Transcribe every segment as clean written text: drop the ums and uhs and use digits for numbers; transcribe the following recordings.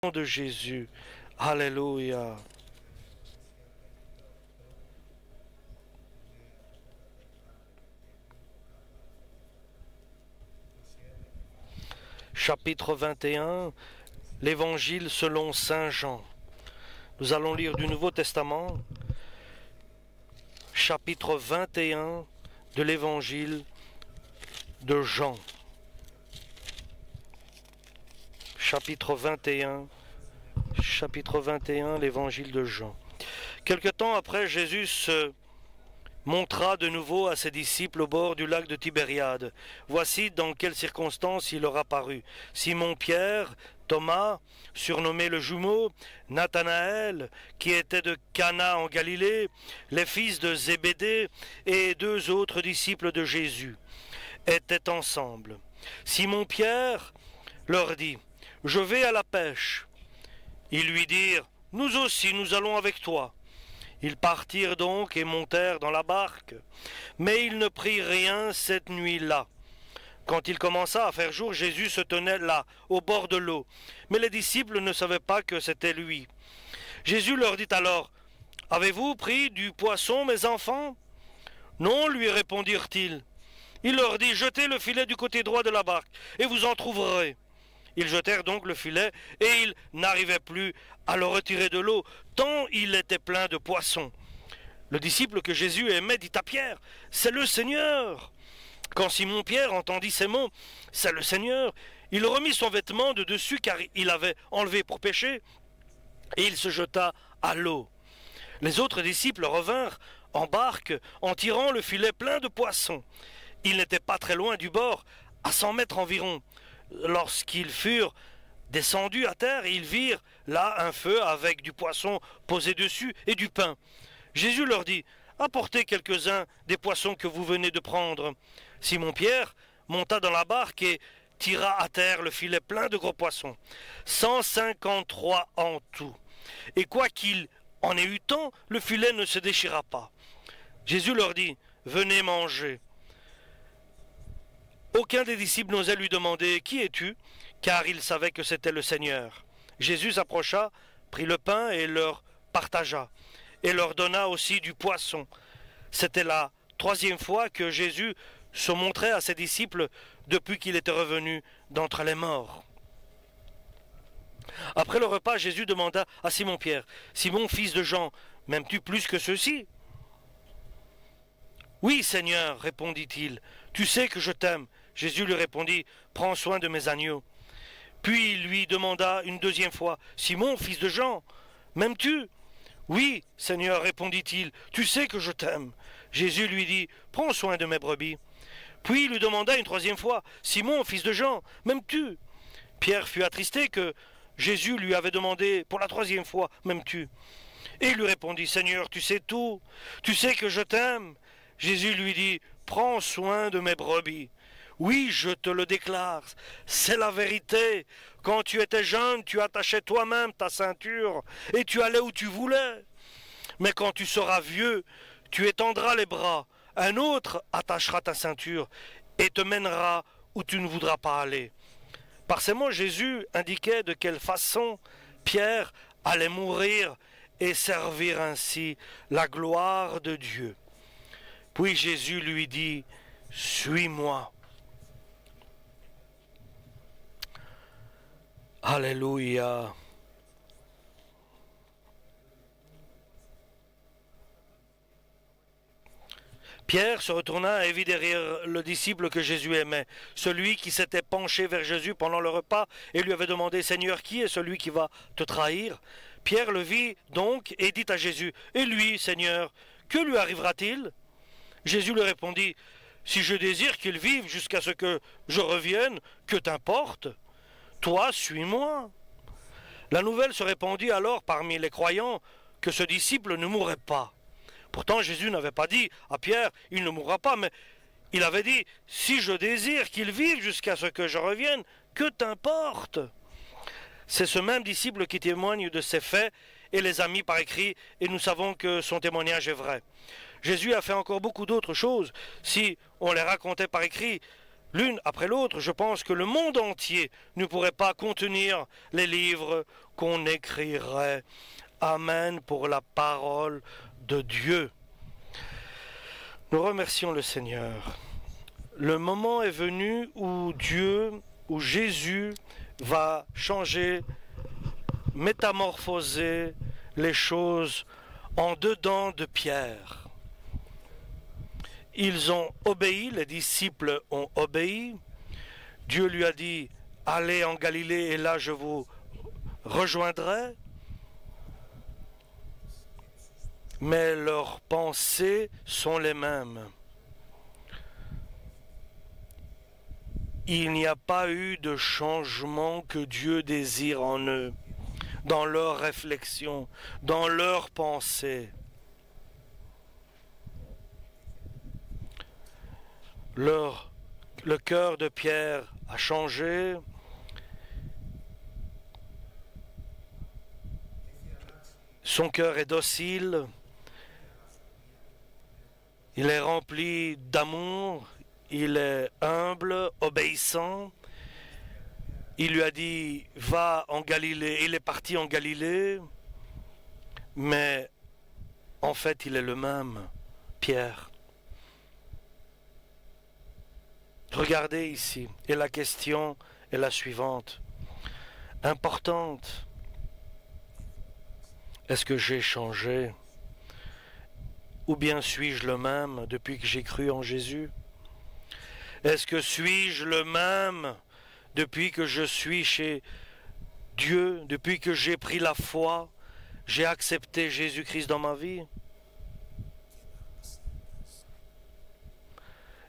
De Jésus. Alléluia. Chapitre 21, l'Évangile selon Saint Jean. Nous allons lire du Nouveau Testament, chapitre 21 de l'Évangile de Jean. Chapitre 21, l'Évangile de Jean. Quelque temps après, Jésus se montra de nouveau à ses disciples au bord du lac de Tibériade. Voici dans quelles circonstances il leur apparut. Simon-Pierre, Thomas, surnommé le jumeau, Nathanaël, qui était de Cana en Galilée, les fils de Zébédée et deux autres disciples de Jésus, étaient ensemble. Simon-Pierre leur dit: « Je vais à la pêche. » Ils lui dirent: « Nous aussi, nous allons avec toi. » Ils partirent donc et montèrent dans la barque, mais ils ne prirent rien cette nuit-là. Quand il commença à faire jour, Jésus se tenait là, au bord de l'eau, mais les disciples ne savaient pas que c'était lui. Jésus leur dit alors: « Avez-vous pris du poisson, mes enfants? » « Non, lui répondirent-ils. Il leur dit: « Jetez le filet du côté droit de la barque, et vous en trouverez. » Ils jetèrent donc le filet, et ils n'arrivaient plus à le retirer de l'eau, tant il était plein de poissons. Le disciple que Jésus aimait dit à Pierre: « C'est le Seigneur !» Quand Simon-Pierre entendit ces mots, « C'est le Seigneur !» il remit son vêtement de dessus, car il avait enlevé pour pêcher, et il se jeta à l'eau. Les autres disciples revinrent en barque, en tirant le filet plein de poissons. Ils n'étaient pas très loin du bord, à 100 mètres environ. Lorsqu'ils furent descendus à terre, ils virent là un feu avec du poisson posé dessus et du pain. Jésus leur dit: « Apportez quelques-uns des poissons que vous venez de prendre. » Simon-Pierre monta dans la barque et tira à terre le filet plein de gros poissons, 153 en tout. Et quoiqu'il en ait eu tant, le filet ne se déchira pas. Jésus leur dit: « Venez manger. » Aucun des disciples n'osait lui demander: « Qui es-tu » car il savait que c'était le Seigneur. Jésus s'approcha, prit le pain et leur partagea, et leur donna aussi du poisson. C'était la 3e fois que Jésus se montrait à ses disciples depuis qu'il était revenu d'entre les morts. Après le repas, Jésus demanda à Simon-Pierre: « Simon, fils de Jean, m'aimes-tu plus que ceux-ci » ? « Oui, Seigneur, répondit-il, tu sais que je t'aime. » Jésus lui répondit: « Prends soin de mes agneaux. » Puis il lui demanda une 2e fois: « Simon, fils de Jean, m'aimes-tu » ? « Oui, Seigneur, répondit-il, tu sais que je t'aime. » Jésus lui dit: « Prends soin de mes brebis. » Puis il lui demanda une 3e fois: « Simon, fils de Jean, m'aimes-tu » ? Pierre fut attristé que Jésus lui avait demandé pour la 3e fois: « M'aimes-tu » ? Et il lui répondit: « Seigneur, tu sais tout, tu sais que je t'aime. » Jésus lui dit: « Prends soin de mes brebis. » Oui, je te le déclare, c'est la vérité. Quand tu étais jeune, tu attachais toi-même ta ceinture et tu allais où tu voulais. Mais quand tu seras vieux, tu étendras les bras, un autre attachera ta ceinture et te mènera où tu ne voudras pas aller. Par ces mots, Jésus indiquait de quelle façon Pierre allait mourir et servir ainsi la gloire de Dieu. Puis Jésus lui dit: « Suis-moi. » Alléluia. Pierre se retourna et vit derrière le disciple que Jésus aimait, celui qui s'était penché vers Jésus pendant le repas et lui avait demandé: « Seigneur, qui est celui qui va te trahir ?» Pierre le vit donc et dit à Jésus: « Et lui, Seigneur, que lui arrivera-t-il » Jésus lui répondit: « Si je désire qu'il vive jusqu'à ce que je revienne, que t'importe? Toi, suis-moi. » La nouvelle se répandit alors parmi les croyants que ce disciple ne mourrait pas. Pourtant, Jésus n'avait pas dit à Pierre: « Il ne mourra pas », mais il avait dit: « Si je désire qu'il vive jusqu'à ce que je revienne, que t'importe ?» C'est ce même disciple qui témoigne de ces faits et les a mis par écrit, et nous savons que son témoignage est vrai. Jésus a fait encore beaucoup d'autres choses. Si on les racontait par écrit, l'une après l'autre, je pense que le monde entier ne pourrait pas contenir les livres qu'on écrirait. Amen pour la parole de Dieu. Nous remercions le Seigneur. Le moment est venu où Jésus va changer, métamorphoser les choses en dedans de Pierre. Ils ont obéi, les disciples ont obéi. Dieu lui a dit, allez en Galilée et là je vous rejoindrai. Mais leurs pensées sont les mêmes. Il n'y a pas eu de changement que Dieu désire en eux, dans leurs réflexions, dans leurs pensées. Le cœur de Pierre a changé. Son cœur est docile. Il est rempli d'amour. Il est humble, obéissant. Il lui a dit, va en Galilée. Il est parti en Galilée. Mais en fait, il est le même, Pierre. Regardez ici, et la question est la suivante, importante. Est-ce que j'ai changé? Ou bien suis-je le même depuis que j'ai cru en Jésus? Est-ce que suis-je le même depuis que je suis chez Dieu, depuis que j'ai pris la foi, j'ai accepté Jésus-Christ dans ma vie?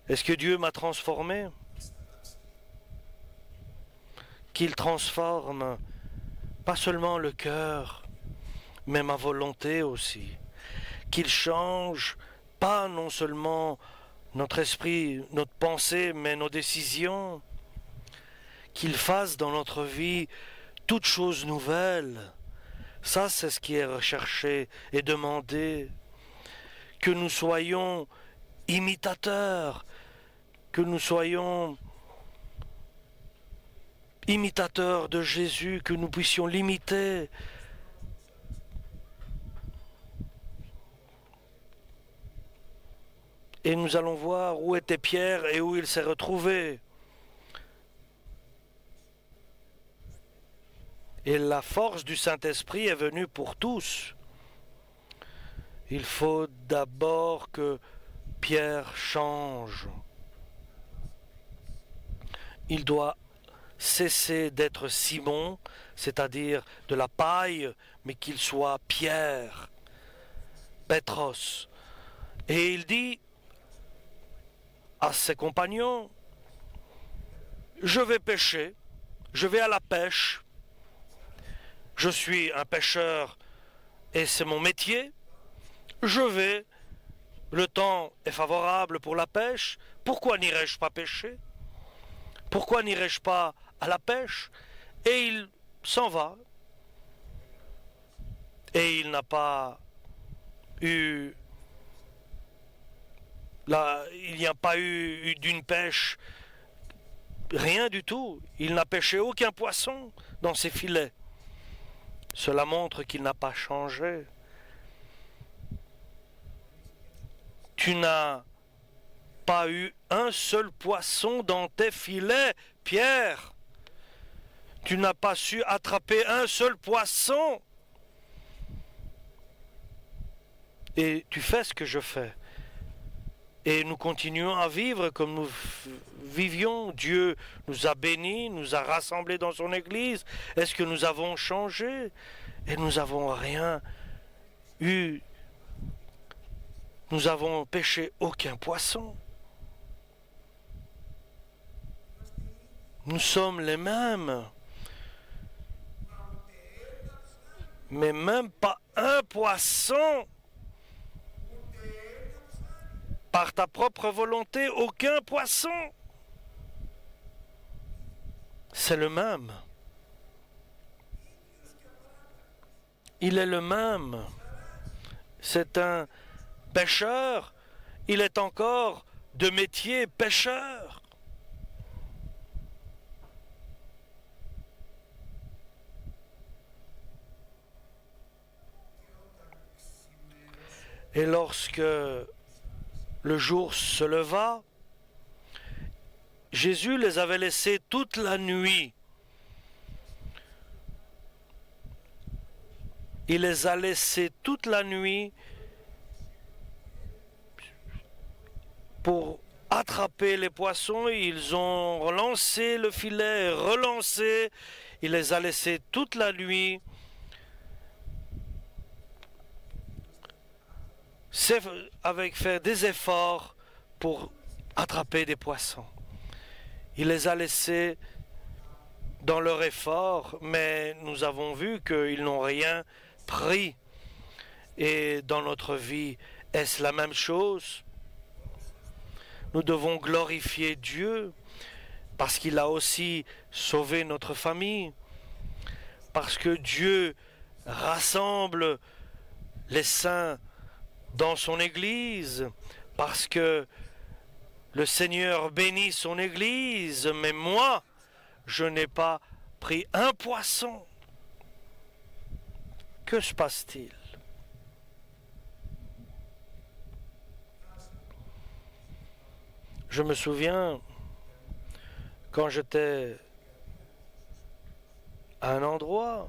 Est-ce que Dieu m'a transformé? Qu'il transforme pas seulement le cœur, mais ma volonté aussi. Qu'il change pas non seulement notre esprit, notre pensée, mais nos décisions. Qu'il fasse dans notre vie toutes choses nouvelles. Ça, c'est ce qui est recherché et demandé. Que nous soyons imitateurs, que nous soyons imitateurs de Jésus, que nous puissions l'imiter. Et nous allons voir où était Pierre et où il s'est retrouvé. Et la force du Saint-Esprit est venue pour tous. Il faut d'abord que Pierre change. Il doit cesser d'être Simon, c'est-à-dire de la paille, mais qu'il soit Pierre, Pétros. Et il dit à ses compagnons, je vais pêcher, je vais à la pêche, je suis un pêcheur et c'est mon métier, je vais, le temps est favorable pour la pêche, pourquoi n'irais-je pas pêcher? Pourquoi n'irais-je pas à la pêche? Et il s'en va. Et il n'a pas eu... Là, il n'y a pas eu d'une pêche, rien du tout. Il n'a pêché aucun poisson dans ses filets. Cela montre qu'il n'a pas changé. Tu n'as pas eu un seul poisson dans tes filets, Pierre. Tu n'as pas su attraper un seul poisson. Et tu fais ce que je fais. Et nous continuons à vivre comme nous vivions. Dieu nous a bénis, nous a rassemblés dans son Église. Est-ce que nous avons changé? Et nous n'avons rien eu. Nous avons pêché aucun poisson. Nous sommes les mêmes. Mais même pas un poisson. Par ta propre volonté, aucun poisson. C'est le même. Il est le même. C'est un pêcheur. Il est encore de métier pêcheur. Et lorsque le jour se leva, Jésus les avait laissés toute la nuit. Il les a laissés toute la nuit pour attraper les poissons. Ils ont relancé le filet, relancé. Il les a laissés toute la nuit. C'est avec faire des efforts pour attraper des poissons. Il les a laissés dans leur effort, mais nous avons vu qu'ils n'ont rien pris. Et dans notre vie, est-ce la même chose? Nous devons glorifier Dieu parce qu'il a aussi sauvé notre famille, parce que Dieu rassemble les saints dans son Église, parce que le Seigneur bénit son Église, mais moi, je n'ai pas pris un poisson. Que se passe-t-il? Je me souviens, quand j'étais à un endroit,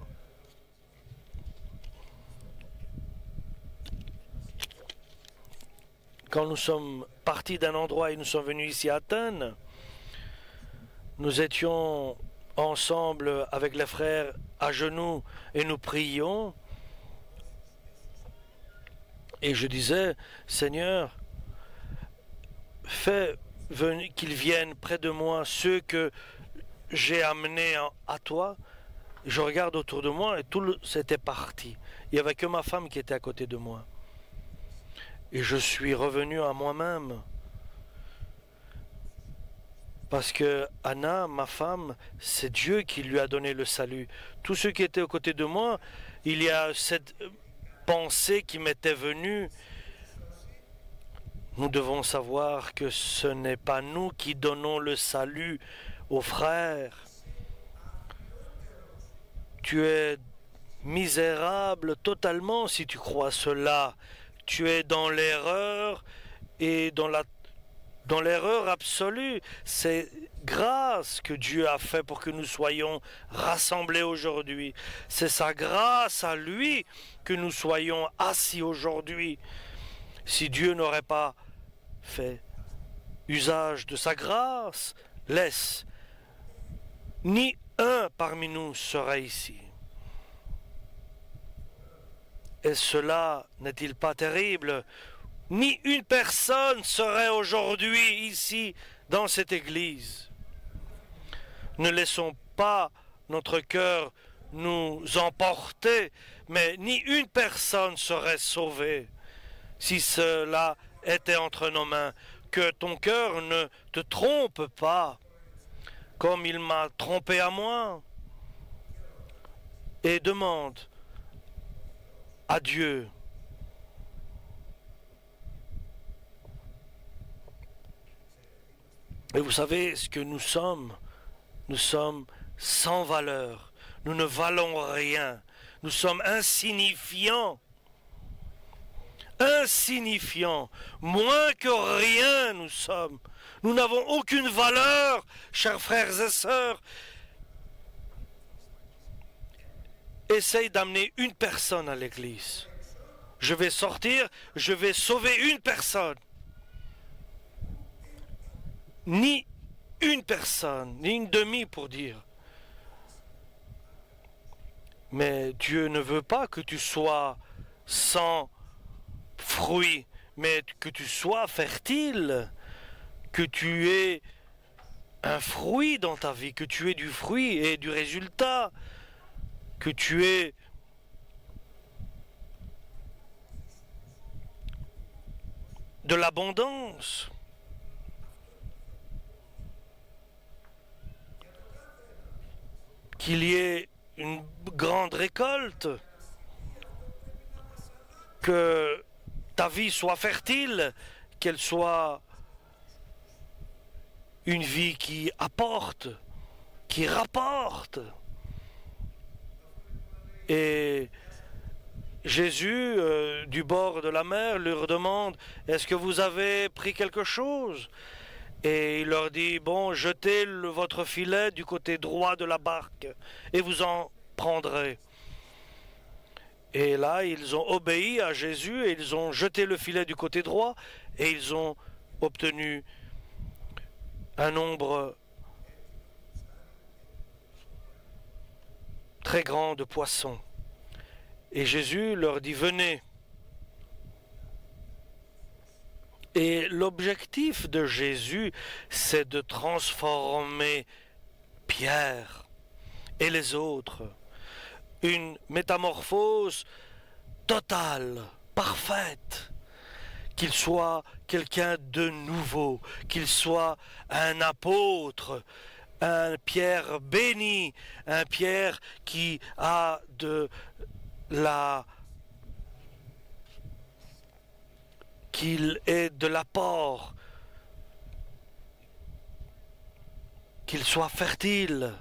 quand nous sommes partis d'un endroit et nous sommes venus ici à Athènes, nous étions ensemble avec les frères à genoux et nous prions. Et je disais, Seigneur, fais qu'ils viennent près de moi, ceux que j'ai amenés à toi. Je regarde autour de moi et tout c'était parti. Il n'y avait que ma femme qui était à côté de moi. Et je suis revenu à moi-même. Parce que Anna, ma femme, c'est Dieu qui lui a donné le salut. Tous ceux qui étaient aux côtés de moi, il y a cette pensée qui m'était venue. Nous devons savoir que ce n'est pas nous qui donnons le salut aux frères. Tu es misérable totalement si tu crois cela. Tu es dans l'erreur et dans l'erreur absolue. C'est grâce que Dieu a fait pour que nous soyons rassemblés aujourd'hui. C'est sa grâce à lui que nous soyons assis aujourd'hui. Si Dieu n'aurait pas fait usage de sa grâce, laisse, ni un parmi nous serait ici. Et cela n'est-il pas terrible? Ni une personne serait aujourd'hui ici dans cette église. Ne laissons pas notre cœur nous emporter, mais ni une personne serait sauvée si cela était entre nos mains. Que ton cœur ne te trompe pas, comme il m'a trompé à moi. Et demande à Dieu et vous savez ce que nous sommes sans valeur, nous ne valons rien, nous sommes insignifiants, moins que rien nous sommes, nous n'avons aucune valeur, chers frères et sœurs. Essaye d'amener une personne à l'église. Je vais sortir, je vais sauver une personne. Ni une personne, ni une demi pour dire. Mais Dieu ne veut pas que tu sois sans fruit, mais que tu sois fertile, que tu aies un fruit dans ta vie, que tu aies du fruit et du résultat, que tu aies de l'abondance. Qu'il y ait une grande récolte, que ta vie soit fertile, qu'elle soit une vie qui apporte, qui rapporte. Et Jésus, du bord de la mer, leur demande, est-ce que vous avez pris quelque chose? Et il leur dit, bon, jetez votre filet du côté droit de la barque et vous en prendrez. Et là, ils ont obéi à Jésus et ils ont jeté le filet du côté droit et ils ont obtenu un nombre très grand de poissons. Et Jésus leur dit, venez. Et l'objectif de Jésus, c'est de transformer Pierre et les autres. Une métamorphose totale, parfaite. Qu'il soit quelqu'un de nouveau, qu'il soit un apôtre, un Pierre béni, un Pierre qui a qu'il ait de l'apport, qu'il soit fertile.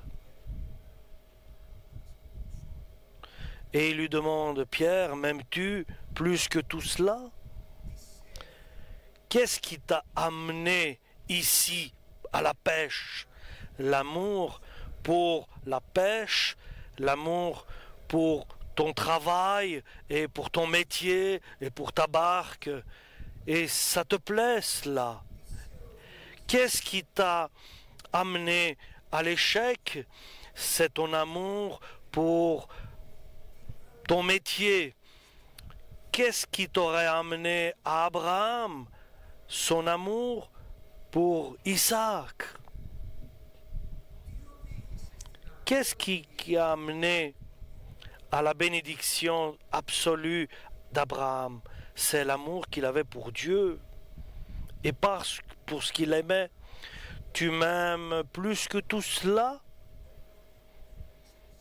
Et il lui demande, Pierre, m'aimes-tu plus que tout cela? Qu'est-ce qui t'a amené ici à la pêche? L'amour pour la pêche, l'amour pour ton travail et pour ton métier et pour ta barque. Et ça te plaît cela? Qu'est-ce qui t'a amené à l'échec? C'est ton amour pour ton métier. Qu'est-ce qui t'aurait amené à Abraham? Son amour pour Isaac. Qu'est-ce qui a amené à la bénédiction absolue d'Abraham? C'est l'amour qu'il avait pour Dieu et pour ce qu'il aimait. Tu m'aimes plus que tout cela?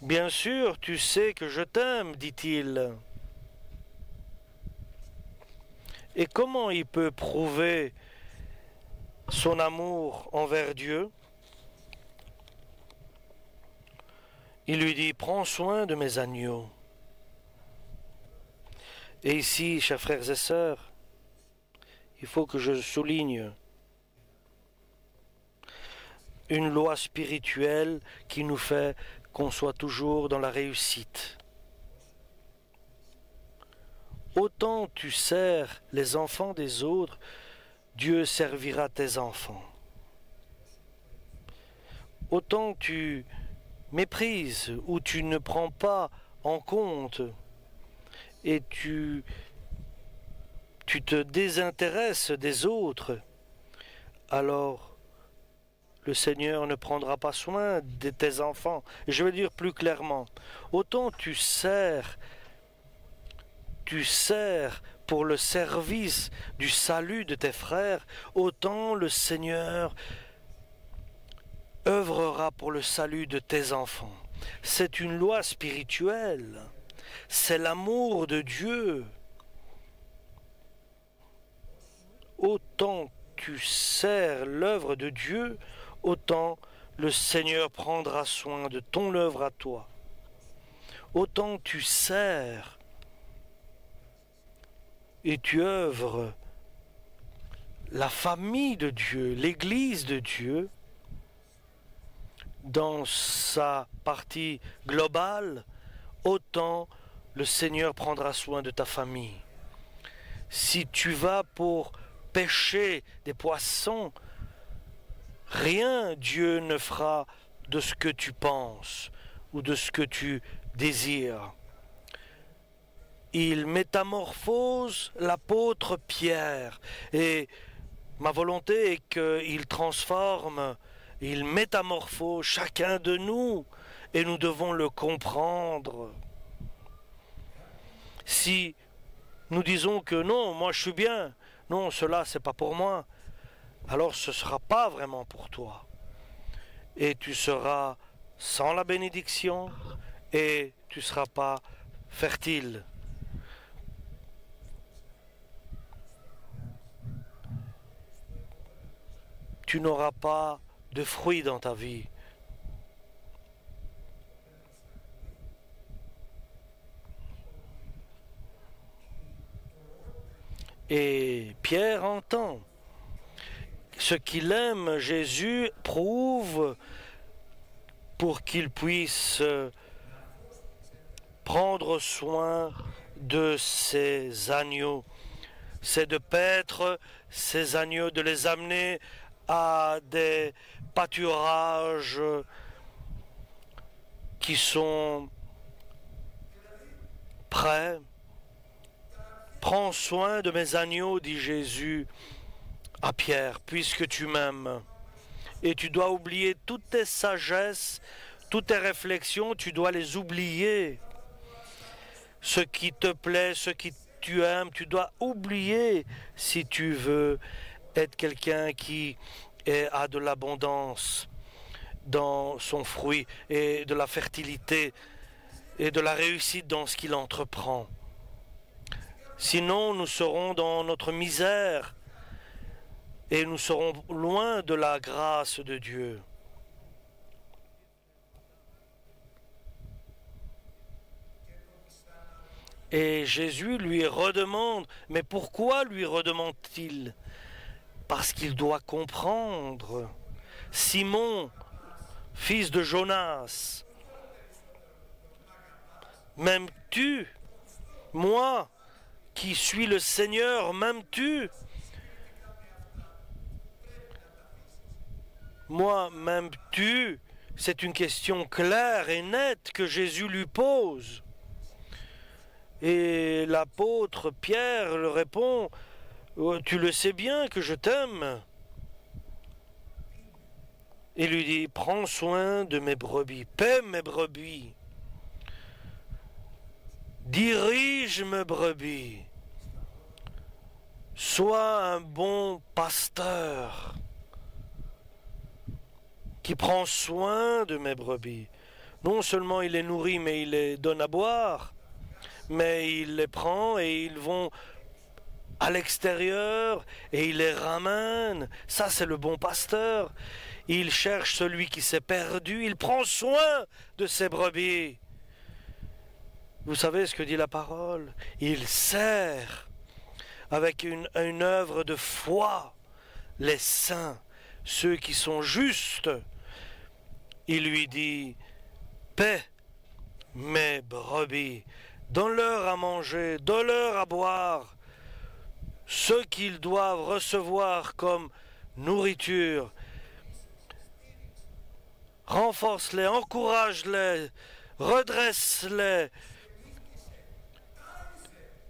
Bien sûr, tu sais que je t'aime, dit-il. Et comment il peut prouver son amour envers Dieu? Il lui dit, prends soin de mes agneaux. Et ici, chers frères et sœurs, il faut que je souligne une loi spirituelle qui nous fait qu'on soit toujours dans la réussite. Autant tu sers les enfants des autres, Dieu servira tes enfants. Autant tu méprises ou tu ne prends pas en compte et tu te désintéresses des autres, alors le Seigneur ne prendra pas soin de tes enfants. Et je vais dire plus clairement, autant tu sers pour le service du salut de tes frères, autant le Seigneur œuvrera pour le salut de tes enfants. C'est une loi spirituelle. C'est l'amour de Dieu. Autant tu sers l'œuvre de Dieu, autant le Seigneur prendra soin de ton œuvre à toi. Autant tu sers et tu œuvres la famille de Dieu, l'Église de Dieu, dans sa partie globale, autant le Seigneur prendra soin de ta famille. Si tu vas pour pêcher des poissons, rien Dieu ne fera de ce que tu penses ou de ce que tu désires. Il métamorphose l'apôtre Pierre et ma volonté est qu'il transforme, il métamorphose chacun de nous et nous devons le comprendre. Si nous disons que non, moi je suis bien, non, cela c'est pas pour moi, alors ce ne sera pas vraiment pour toi. Et tu seras sans la bénédiction et tu ne seras pas fertile. Tu n'auras pas de fruits dans ta vie. Et Pierre entend. Ce qu'il aime, Jésus prouve pour qu'il puisse prendre soin de ses agneaux. C'est de paître ces agneaux, de les amener à des pâturages qui sont prêts. Prends soin de mes agneaux, dit Jésus à Pierre, puisque tu m'aimes. Et tu dois oublier toutes tes sagesses, toutes tes réflexions, tu dois les oublier. Ce qui te plaît, ce qui tu aimes, tu dois oublier si tu veux être quelqu'un qui a de l'abondance dans son fruit et de la fertilité et de la réussite dans ce qu'il entreprend. Sinon, nous serons dans notre misère et nous serons loin de la grâce de Dieu. Et Jésus lui redemande, mais pourquoi lui redemande-t-il? Parce qu'il doit comprendre. Simon, fils de Jonas, m'aimes-tu? Moi, qui suis le Seigneur, m'aimes-tu? Moi, m'aimes-tu? C'est une question claire et nette que Jésus lui pose. Et l'apôtre Pierre le répond, « Tu le sais bien que je t'aime. » Il lui dit, « Prends soin de mes brebis, paie mes brebis, dirige mes brebis, sois un bon pasteur qui prend soin de mes brebis. » Non seulement il les nourrit, mais il les donne à boire. Mais il les prend et ils vont à l'extérieur et il les ramène. Ça, c'est le bon pasteur. Il cherche celui qui s'est perdu. Il prend soin de ses brebis. Vous savez ce que dit la parole? Il sert avec une œuvre de foi les saints, ceux qui sont justes. Il lui dit, paie mes brebis. Donne-leur à manger, donne-leur à boire, ce qu'ils doivent recevoir comme nourriture. Renforce-les, encourage-les, redresse-les.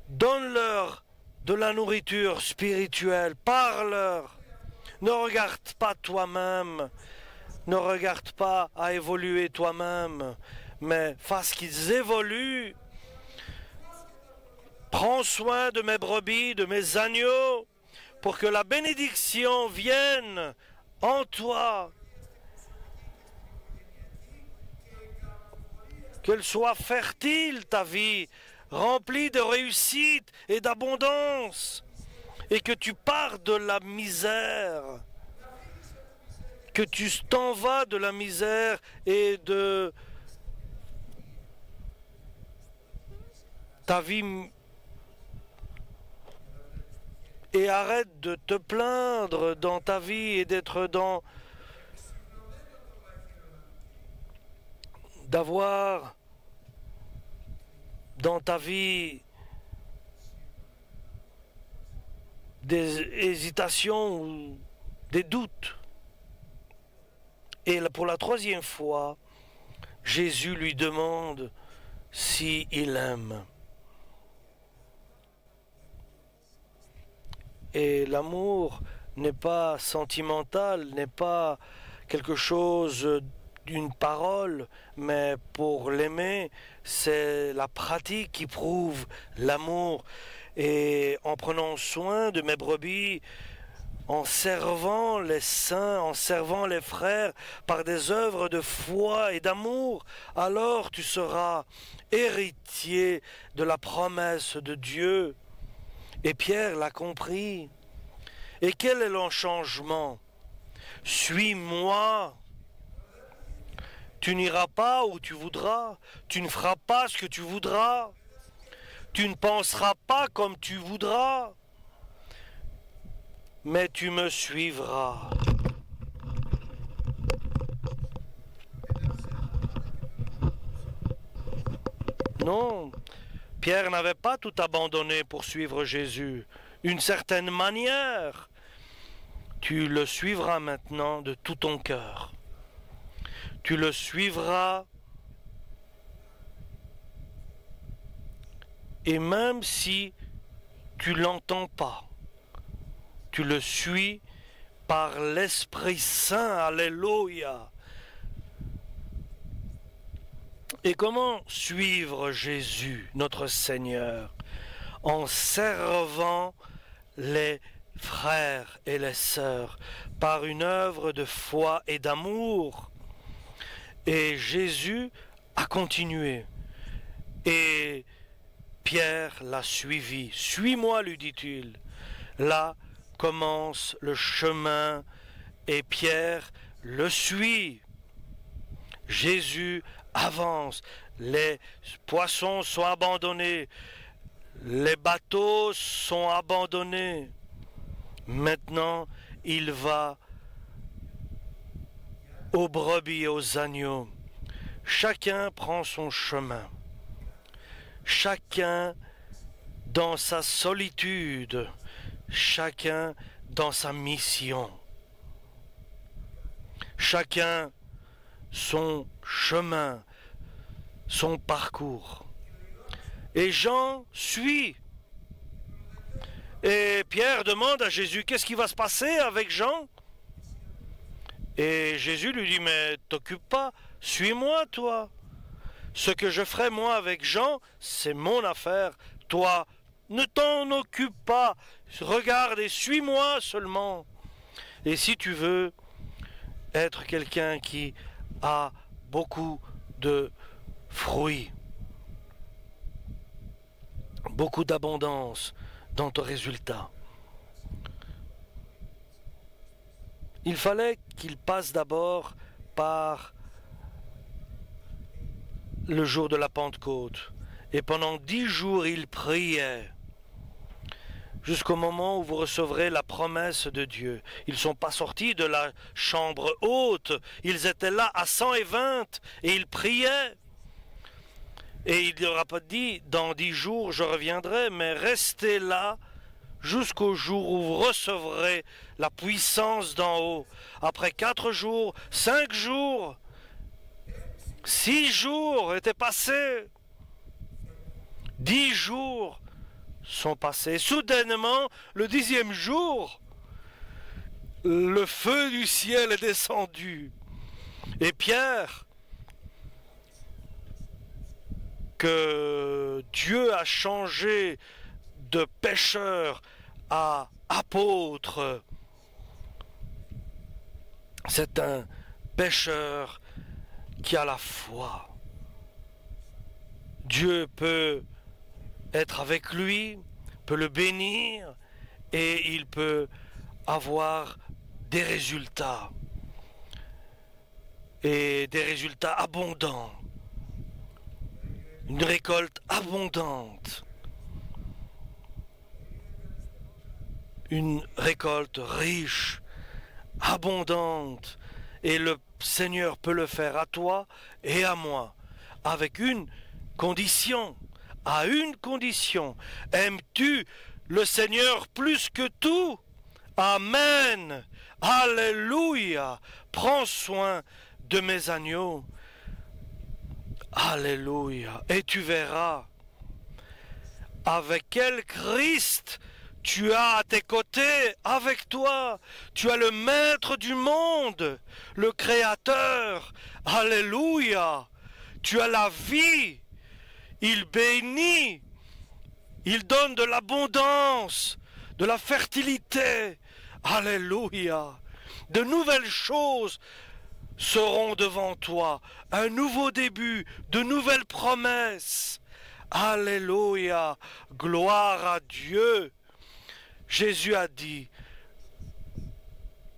Donne-leur de la nourriture spirituelle, parle-leur. Ne regarde pas toi-même, ne regarde pas à évoluer toi-même, mais fasse qu'ils évoluent. Prends soin de mes brebis, de mes agneaux, pour que la bénédiction vienne en toi. Qu'elle soit fertile ta vie, remplie de réussite et d'abondance, et que tu pars de la misère, que tu t'en vas de la misère et de ta vie. Et arrête de te plaindre dans ta vie et d'avoir dans ta vie des hésitations ou des doutes. Et pour la troisième fois, Jésus lui demande s'il aime. Et l'amour n'est pas sentimental, n'est pas quelque chose d'une parole, mais pour l'aimer, c'est la pratique qui prouve l'amour. Et en prenant soin de mes brebis, en servant les saints, en servant les frères par des œuvres de foi et d'amour, alors tu seras héritier de la promesse de Dieu. Et Pierre l'a compris. Et quel est le changement? Suis-moi. Tu n'iras pas où tu voudras. Tu ne feras pas ce que tu voudras. Tu ne penseras pas comme tu voudras. mais tu me suivras. Non, Pierre n'avait pas tout abandonné pour suivre Jésus. D'une certaine manière, tu le suivras maintenant de tout ton cœur. Tu le suivras et même si tu l'entends pas, tu le suis par l'Esprit Saint. Alléluia. Et comment suivre Jésus, notre Seigneur? En servant les frères et les sœurs par une œuvre de foi et d'amour. Et Jésus a continué. Et Pierre l'a suivi. Suis-moi, lui dit-il. Là commence le chemin et Pierre le suit. Jésus avance. Les poissons sont abandonnés. Les bateaux sont abandonnés. Maintenant, il va aux brebis et aux agneaux. Chacun prend son chemin. Chacun dans sa solitude. Chacun dans sa mission. Chacun son chemin, son parcours. Et Jean suit. Et Pierre demande à Jésus, qu'est-ce qui va se passer avec Jean? Et Jésus lui dit, mais t'occupe pas, suis-moi toi. Ce que je ferai moi avec Jean, c'est mon affaire. Toi, ne t'en occupe pas. Regarde et suis-moi seulement. Et si tu veux être quelqu'un qui a beaucoup de fruits, beaucoup d'abondance dans ton résultat, il fallait qu'il passe d'abord par le jour de la Pentecôte. Et pendant 10 jours, il priait jusqu'au moment où vous recevrez la promesse de Dieu. Ils ne sont pas sortis de la chambre haute, ils étaient là à 120 et ils priaient. Et il ne leur a pas dit, dans 10 jours je reviendrai, mais restez là jusqu'au jour où vous recevrez la puissance d'en haut. Après 4 jours, 5 jours, 6 jours étaient passés, 10 jours sont passés. Soudainement, le 10e jour, le feu du ciel est descendu. Et Pierre, que Dieu a changé de pécheur à apôtre, c'est un pécheur qui a la foi. Dieu peut être avec lui, peut le bénir et il peut avoir des résultats et des résultats abondants, une récolte abondante, une récolte riche, abondante, et le Seigneur peut le faire à toi et à moi avec une condition. À une condition. Aimes-tu le Seigneur plus que tout? Amen. Alléluia. Prends soin de mes agneaux. Alléluia. Et tu verras avec quel Christ tu as à tes côtés, avec toi. Tu as le Maître du monde, le Créateur. Alléluia. Tu as la vie. Il bénit, il donne de l'abondance, de la fertilité. Alléluia. De nouvelles choses seront devant toi. Un nouveau début, de nouvelles promesses. Alléluia. Gloire à Dieu. Jésus a dit,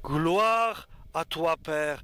gloire à toi, Père,